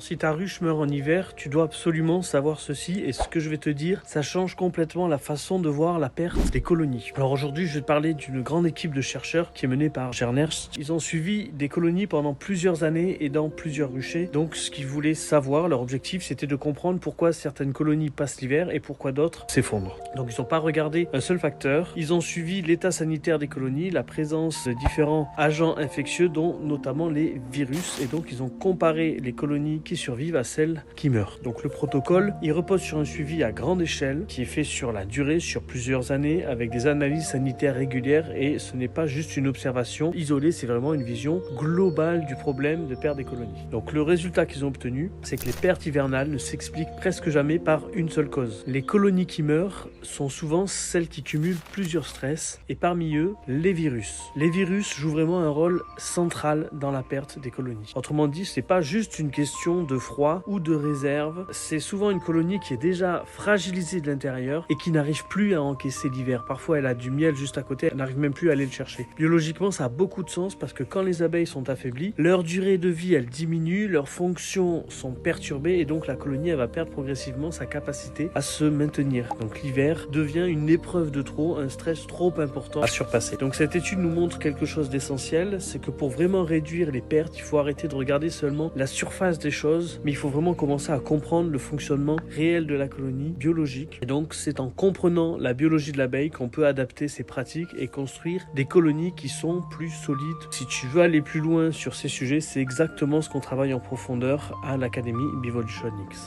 Si ta ruche meurt en hiver, tu dois absolument savoir ceci, et ce que je vais te dire, ça change complètement la façon de voir la perte des colonies. Alors aujourd'hui, je vais te parler d'une grande équipe de chercheurs qui est menée par Gerners. Ils ont suivi des colonies pendant plusieurs années et dans plusieurs ruchers. Donc ce qu'ils voulaient savoir, leur objectif, c'était de comprendre pourquoi certaines colonies passent l'hiver et pourquoi d'autres s'effondrent. Donc ils n'ont pas regardé un seul facteur. Ils ont suivi l'état sanitaire des colonies, la présence de différents agents infectieux, dont notamment les virus. Et donc ils ont comparé les colonies qui survivent à celles qui meurent. Donc le protocole, il repose sur un suivi à grande échelle qui est fait sur la durée, sur plusieurs années, avec des analyses sanitaires régulières, et ce n'est pas juste une observation isolée, c'est vraiment une vision globale du problème de perte des colonies. Donc le résultat qu'ils ont obtenu, c'est que les pertes hivernales ne s'expliquent presque jamais par une seule cause. Les colonies qui meurent sont souvent celles qui cumulent plusieurs stress, et parmi eux, les virus. Les virus jouent vraiment un rôle central dans la perte des colonies. Autrement dit, c'est pas juste une question de froid ou de réserve, c'est souvent une colonie qui est déjà fragilisée de l'intérieur et qui n'arrive plus à encaisser l'hiver. Parfois elle a du miel juste à côté, elle n'arrive même plus à aller le chercher. Biologiquement, ça a beaucoup de sens parce que quand les abeilles sont affaiblies, leur durée de vie elle diminue, leurs fonctions sont perturbées, et donc la colonie elle va perdre progressivement sa capacité à se maintenir. Donc l'hiver devient une épreuve de trop, un stress trop important à surpasser. Donc cette étude nous montre quelque chose d'essentiel, c'est que pour vraiment réduire les pertes, il faut arrêter de regarder seulement la surface des choses, mais il faut vraiment commencer à comprendre le fonctionnement réel de la colonie biologique. Et donc c'est en comprenant la biologie de l'abeille qu'on peut adapter ses pratiques et construire des colonies qui sont plus solides. Si tu veux aller plus loin sur ces sujets, c'est exactement ce qu'on travaille en profondeur à l'Académie Biovolution X.